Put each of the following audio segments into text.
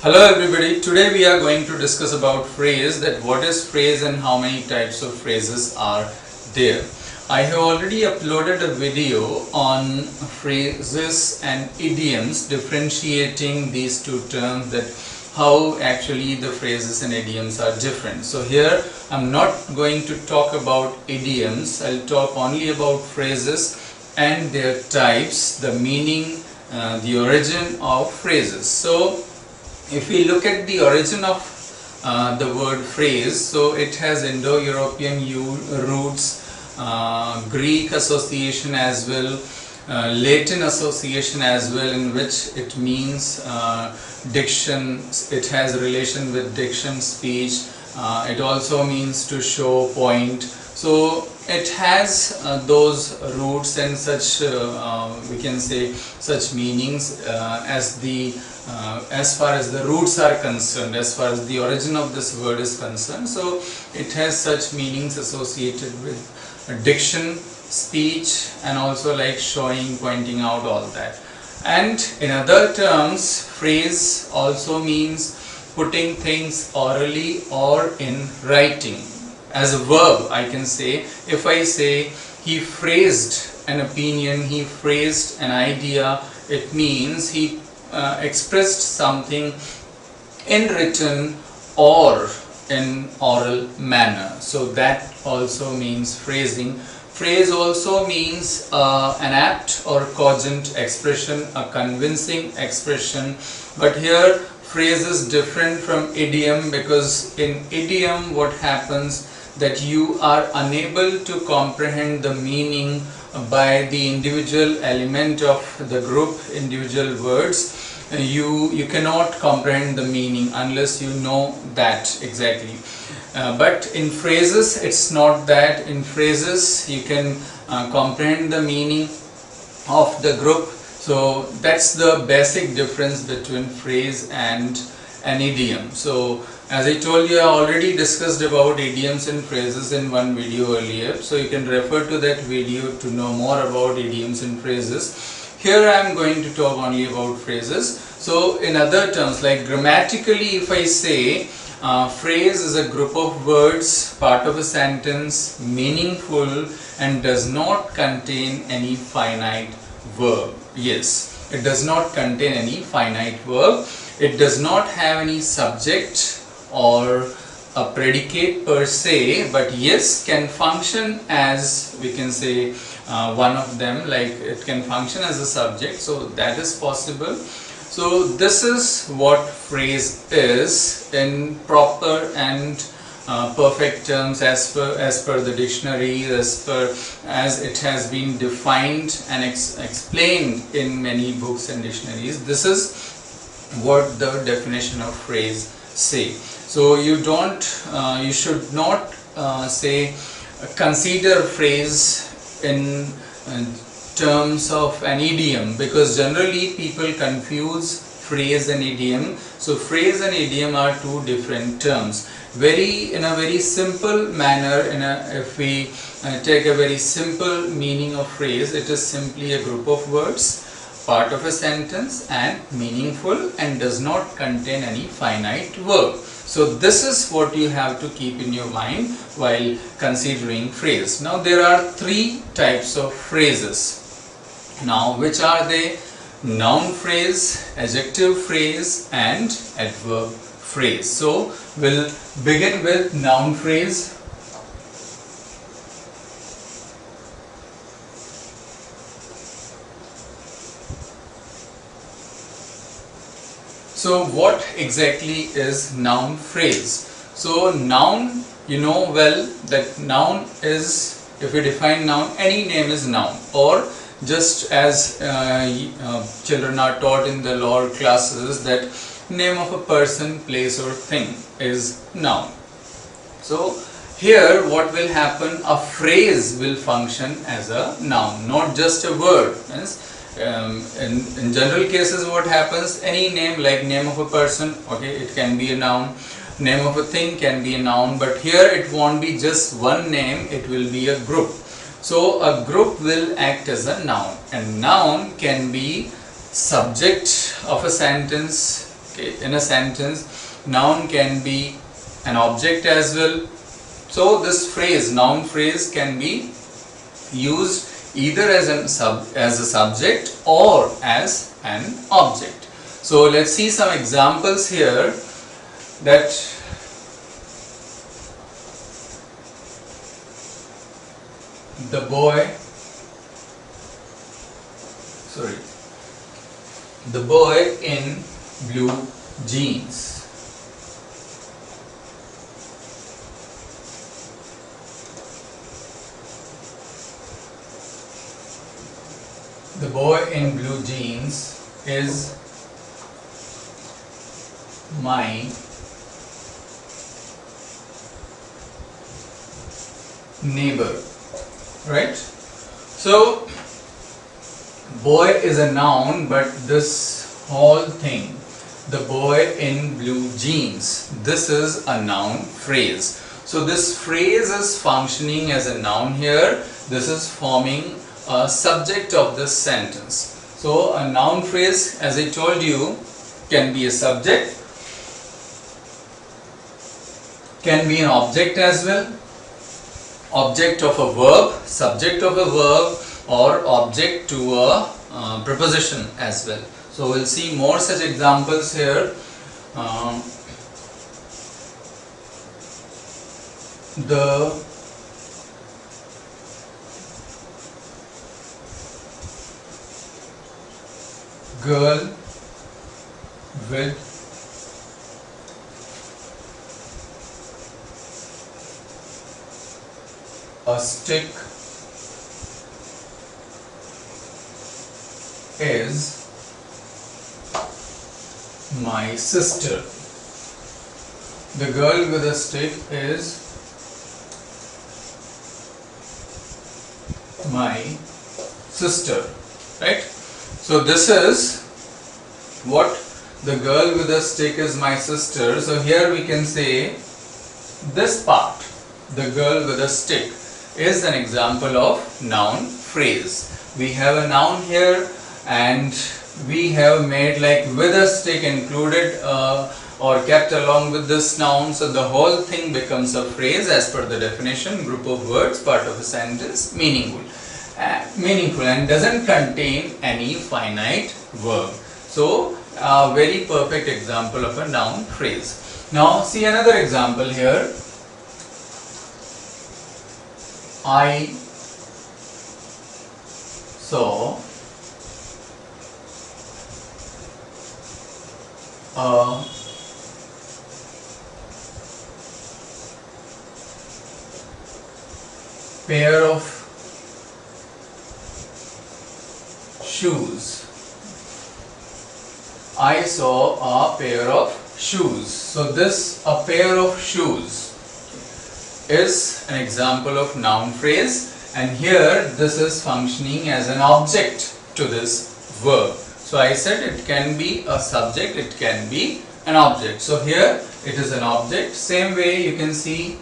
Hello everybody, today we are going to discuss about phrase, that what is phrase and how many types of phrases are there. I have already uploaded a video on phrases and idioms, differentiating these two terms, that how actually the phrases and idioms are different. So here I'm not going to talk about idioms, I'll talk only about phrases and their types, the meaning, the origin of phrases. So if we look at the origin of the word phrase, so it has Indo-European roots, Greek association as well, Latin association as well, in which it means diction, it has relation with diction, speech, it also means to show, point. So it has those roots and such, we can say, such meanings as far as the roots are concerned, as far as the origin of this word is concerned. So it has such meanings associated with diction, speech, and also like showing, pointing out, all that. And in other terms, phrase also means putting things orally or in writing. As a verb, I can say, if I say he phrased an opinion, he phrased an idea, it means he expressed something in written or in oral manner. So that also means phrasing. Phrase also means an apt or cogent expression, a convincing expression. But here phrase is different from idiom, because in idiom what happens, that you are unable to comprehend the meaning by the individual element of the group, individual words. You cannot comprehend the meaning unless you know that exactly. But in phrases it's not that. In phrases you can comprehend the meaning of the group. So that's the basic difference between phrase and an idiom. So as I told you, I already discussed about idioms and phrases in one video earlier, so you can refer to that video to know more about idioms and phrases. Here I am going to talk only about phrases. So in other terms, like grammatically, if I say phrase is a group of words, part of a sentence, meaningful, and does not contain any finite verb. Yes, it does not contain any finite verb. It does not have any subject or a predicate per se, but yes, can function as, we can say, one of them, like it can function as a subject, so that is possible. So this is what phrase is in proper and perfect terms, as per the dictionary, as it has been defined and explained in many books and dictionaries. This is what the definition of phrase say. So you should not say consider phrase in terms of an idiom, because generally people confuse phrase and idiom. So phrase and idiom are two different terms. In a very simple manner, if we take a very simple meaning of phrase, it is simply a group of words, part of a sentence, and meaningful, and does not contain any finite verb. So this is what you have to keep in your mind while considering phrase. Now there are three types of phrases. Now which are they? Noun phrase, adjective phrase, and adverb phrase. So we'll begin with noun phrase. So what exactly is noun phrase? So noun, you know well that noun is, if we define noun, any name is noun, or just as children are taught in the lower classes, that name of a person, place or thing is noun. So here what will happen, a phrase will function as a noun, not just a word. In general cases what happens, any name, like name of a person, okay, it can be a noun, name of a thing can be a noun, but here it won't be just one name, it will be a group. So a group will act as a noun, and noun can be subject of a sentence, in a sentence, noun can be an object as well. So this phrase, noun phrase, can be used either as a subject or as an object. So let's see some examples here. That the boy in blue jeans. The boy in blue jeans is my neighbor, right? So boy is a noun, but this whole thing, the boy in blue jeans, this is a noun phrase. So this phrase is functioning as a noun here. This is forming a subject of this sentence. So a noun phrase, as I told you, can be a subject, can be an object as well, object of a verb, subject of a verb, or object to a preposition as well. So we'll see more such examples here. The girl with a stick is my sister. The girl with a stick is my sister, right? So this is what the girl with a stick is my sister. So here we can say this part, the girl with a stick, is an example of noun phrase. We have a noun here and we have made like with a stick included or kept along with this noun. So the whole thing becomes a phrase as per the definition, group of words, part of a sentence, meaningful and doesn't contain any finite verb. So a very perfect example of a noun phrase. Now see another example here. I saw a pair of shoes. I saw a pair of shoes. So this a pair of shoes is an example of noun phrase, and here this is functioning as an object to this verb. So I said it can be a subject, it can be an object. So here it is an object. Same way you can see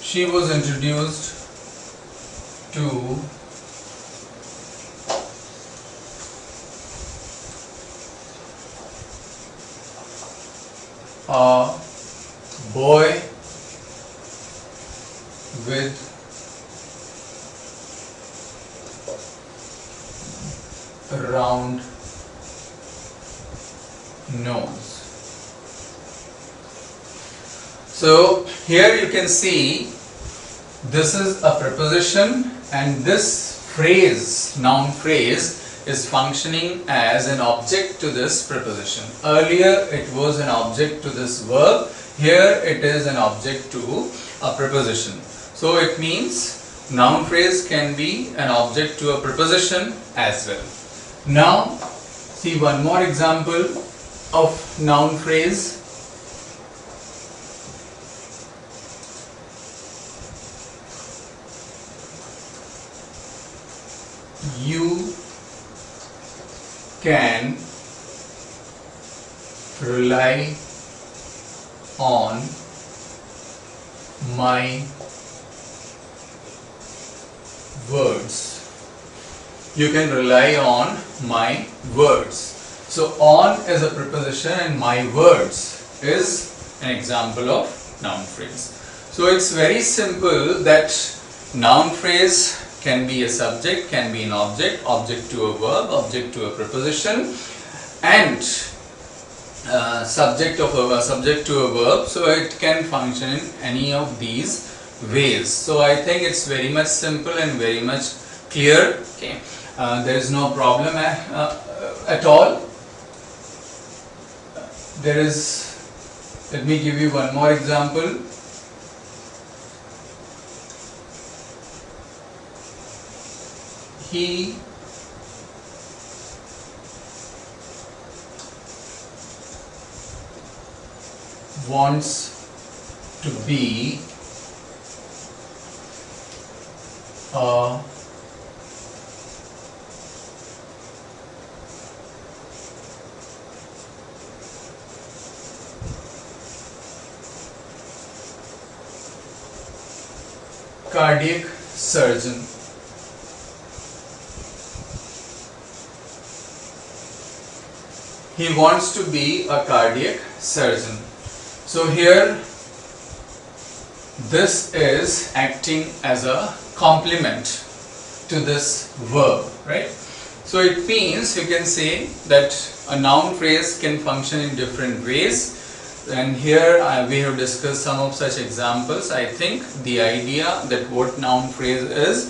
she was introduced to a boy with a round nose. So here you can see this is a preposition, and this phrase, noun phrase, is functioning as an object to this preposition. Earlier it was an object to this verb, here it is an object to a preposition. So it means noun phrase can be an object to a preposition as well. Now see one more example of noun phrase. you can rely on my words. You can rely on my words. So on is a preposition and my words is an example of noun phrase. So it's very simple that noun phrase can be a subject, can be an object, object to a verb, object to a preposition, and subject to a verb. So it can function in any of these ways. So I think it's very much simple and very much clear. Okay. There is no problem at all. There is, let me give you one more example. He wants to be a cardiac surgeon. He wants to be a cardiac surgeon. So here this is acting as a complement to this verb, right? So it means you can say that a noun phrase can function in different ways. And here we have discussed some of such examples. I think the idea that what noun phrase is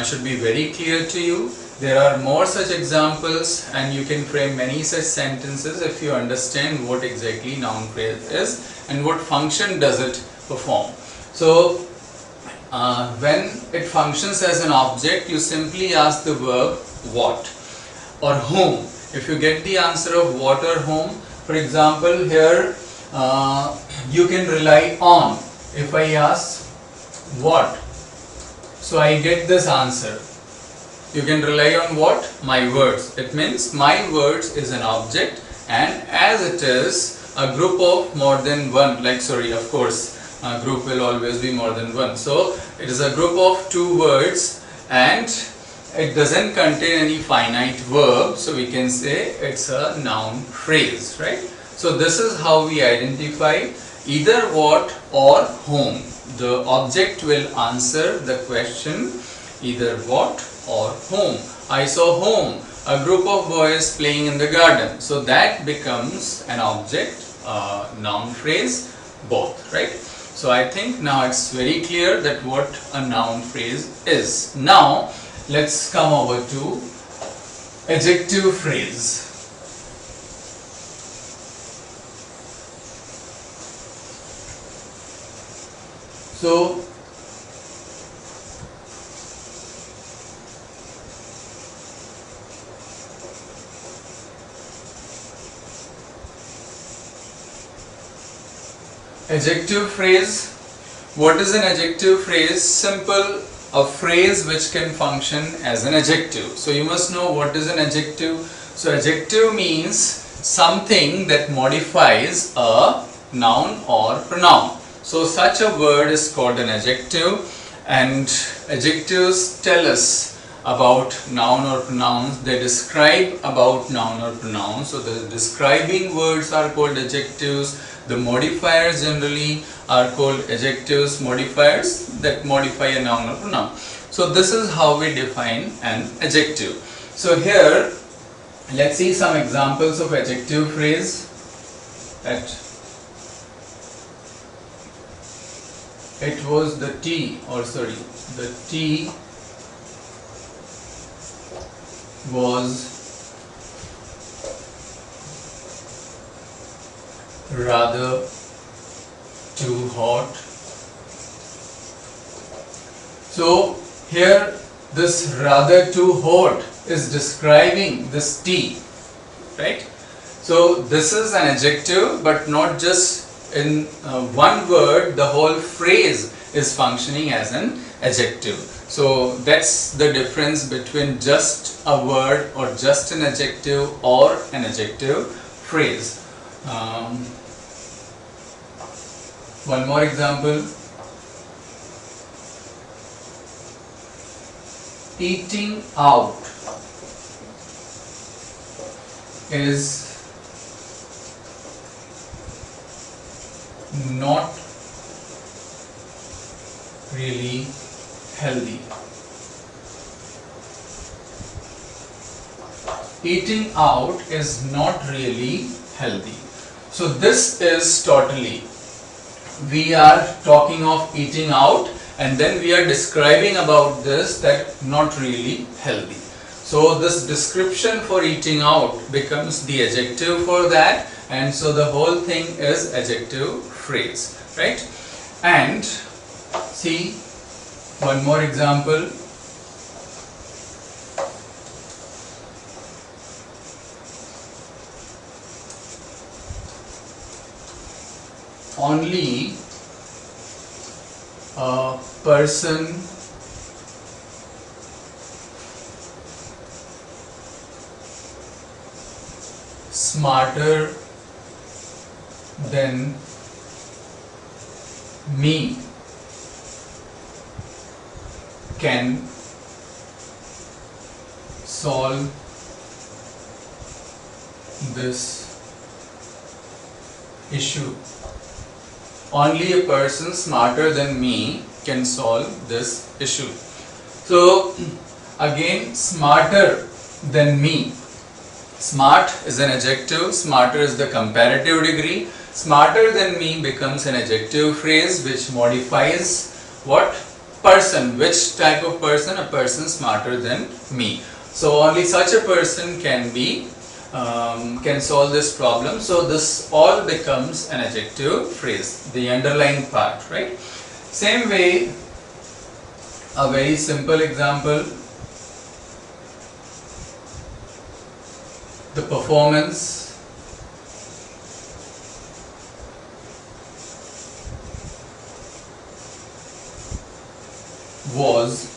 should be very clear to you. There are more such examples and you can frame many such sentences if you understand what exactly noun phrase is and what function does it perform. So when it functions as an object, you simply ask the verb what or whom. If you get the answer of what or whom, for example here you can rely on. If I ask what, so I get this answer. You can rely on what? My words. It means my words is an object, and as it is a group of more than one, of course a group will always be more than one. So it is a group of two words and it doesn't contain any finite verb, so we can say it's a noun phrase, right? So this is how we identify either what or whom. The object will answer the question either what or whom. I saw whom, a group of boys playing in the garden. So that becomes an object, noun phrase, both, right? So I think now it's very clear that what a noun phrase is. Now let's come over to adjective phrase. So adjective phrase. What is an adjective phrase? Simple, a phrase which can function as an adjective. So you must know what is an adjective. So adjective means something that modifies a noun or pronoun. So such a word is called an adjective, and adjectives tell us about noun or pronouns. They describe about noun or pronouns. So the describing words are called adjectives. The modifiers generally are called adjectives, modifiers that modify a noun or pronoun. So this is how we define an adjective. So here let's see some examples of adjective phrase. It was the tea was rather too hot. So here this rather too hot is describing this tea, right? So this is an adjective, but not just in one word. The whole phrase is functioning as an adjective. So that's the difference between just a word or just an adjective or an adjective phrase. One more example. Eating out is not really healthy. Eating out is not really healthy. So this is totally, we are talking of eating out and then we are describing about this that not really healthy. So this description for eating out becomes the adjective for that, and so the whole thing is adjective phrase, right? And see one more example. Only a person smarter than me can solve this issue. Only a person smarter than me can solve this issue. So again, smarter than me. Smart is an adjective, smarter is the comparative degree. Smarter than me becomes an adjective phrase which modifies what? Person. Which type of person? A person smarter than me. So only such a person can solve this problem. So this all becomes an adjective phrase, the underlying part, right? Same way, a very simple example. The performance was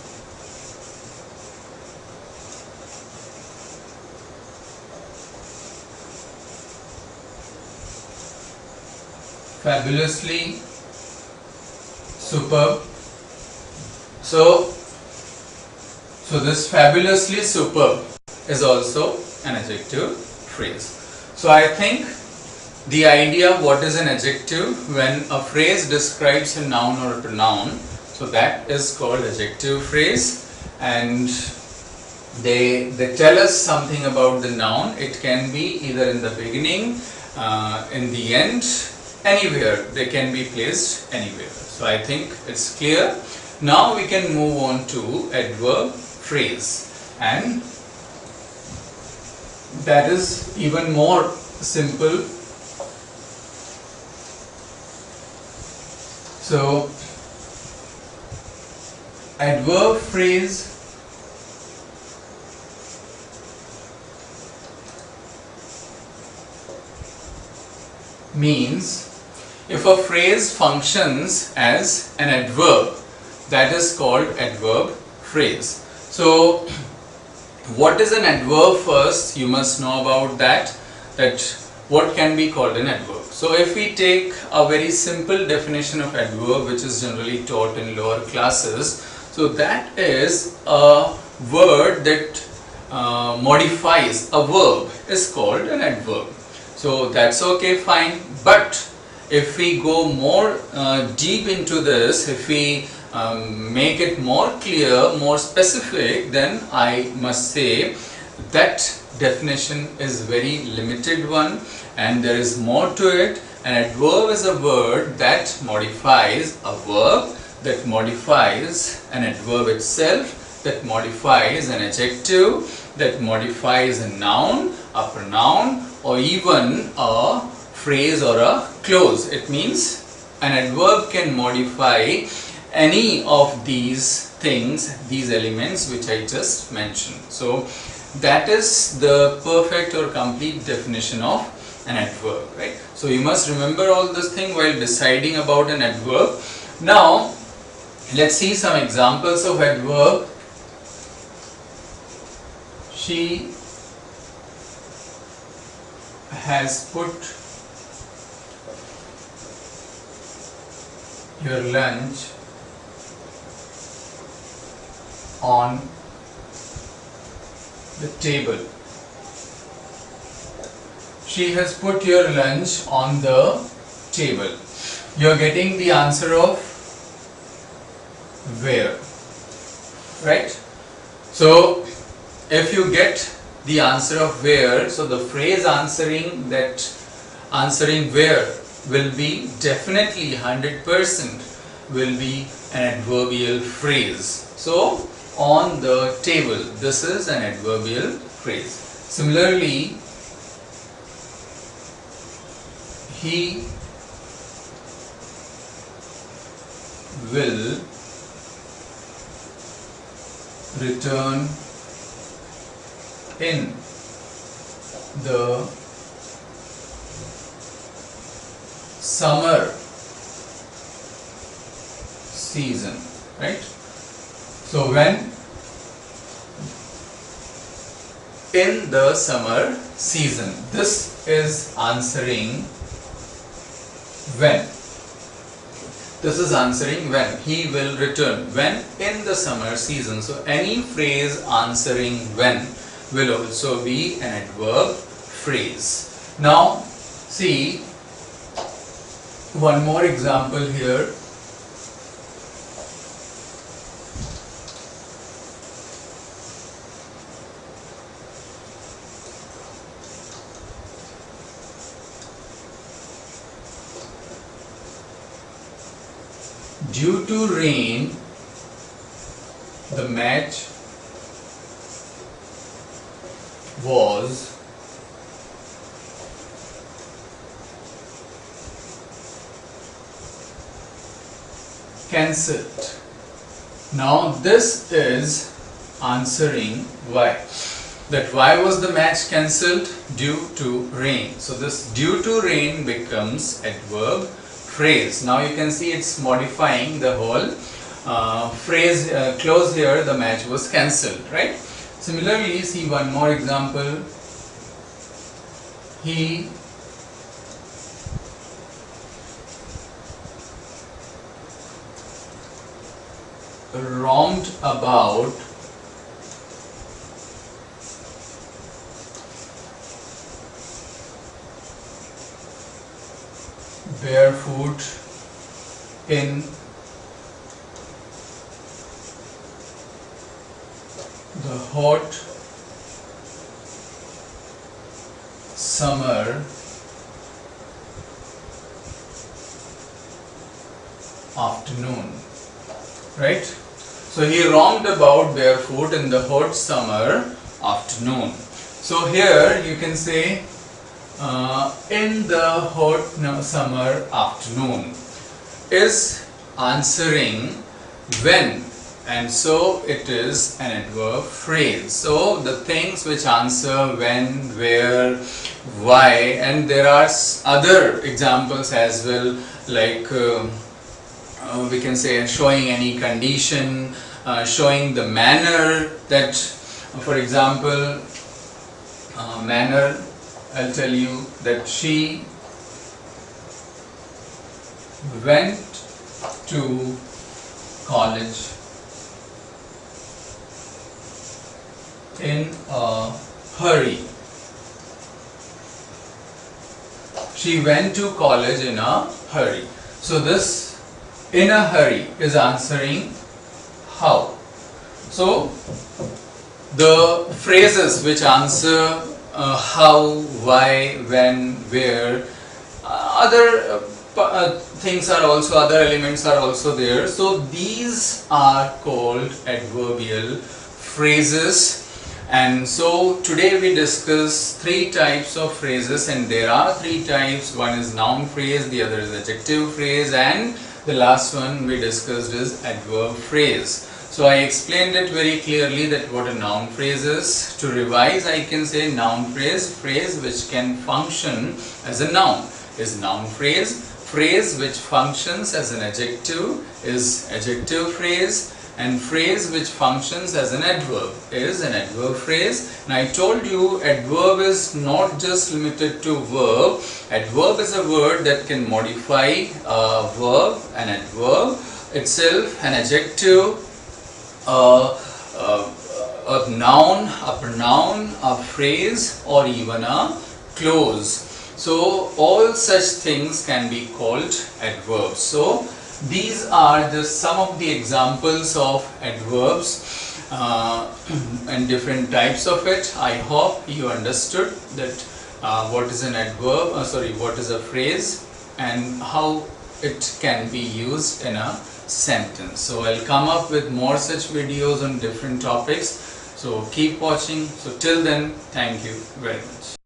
fabulously superb. So this fabulously superb is also an adjective phrase. So I think the idea what is an adjective when a phrase describes a noun or a pronoun, so that is called adjective phrase, and they tell us something about the noun. It can be either in the beginning, in the end, anywhere. They can be placed anywhere. So I think it's clear. Now we can move on to adverb phrase, and that is even more simple. So adverb phrase means if a phrase functions as an adverb, that is called adverb phrase. So what is an adverb? First you must know about that what can be called an adverb. So if we take a very simple definition of adverb which is generally taught in lower classes, so that is a word that modifies a verb is called an adverb. So that's okay, fine. But if we go more deep into this, if we make it more clear, more specific, then I must say that definition is very limited one, and there is more to it. An adverb is a word that modifies a verb, that modifies an adverb itself, that modifies an adjective, that modifies a noun, a pronoun, or even a phrase or a clause. It means an adverb can modify any of these things, these elements which I just mentioned. So that is the perfect or complete definition of an adverb, right? So you must remember all this thing while deciding about an adverb. Now Let's see some examples of adverb. She has put your lunch on the table. She has put your lunch on the table. You are getting the answer of where, right? So if you get the answer of where, so the phrase answering where will be definitely 100% will be an adverbial phrase. So on the table, this is an adverbial phrase. Similarly, he will return in the summer season, right? So when in the summer season, this is answering when. This is answering when. He will return when in the summer season. So any phrase answering when will also be an adverb phrase. Now see one more example here. Due to rain, the match was cancelled. Now this is answering why. That why was the match cancelled? Due to rain. So this due to rain becomes adverb phrase. Now you can see it's modifying the whole phrase close here, the match was cancelled, right? Similarly, see one more example. He roamed about barefoot in the hot summer afternoon, right? So he roamed about barefoot in the hot summer afternoon. So here you can say in the hot summer afternoon is answering when, and so it is an adverb phrase. So the things which answer when, where, why, and there are other examples as well, like we can say showing any condition, showing the manner, that for example manner, I'll tell you that she went to college in a hurry. She went to college in a hurry. So this in a hurry is answering how. So the phrases which answer how, why, when, where, other things are also, other elements are also there. So these are called adverbial phrases. And so today we discuss three types of phrases, and there are three types. One is noun phrase, the other is adjective phrase, and the last one we discussed is adverb phrase. So I explained it very clearly that what a noun phrase is. To revise, I can say noun phrase, phrase which can function as a noun, is noun phrase. phrase which functions as an adjective is adjective phrase, and phrase which functions as an adverb is an adverb phrase. And I told you adverb is not just limited to verb. Adverb is a word that can modify a verb, an adverb itself, an adjective, a noun, a pronoun, a phrase, or even a clause. So all such things can be called adverbs. So these are just some of the examples of adverbs and different types of it. I hope you understood that what is an adverb, what is a phrase and how it can be used in a sentence. So I'll come up with more such videos on different topics. So keep watching. So till then, thank you very much.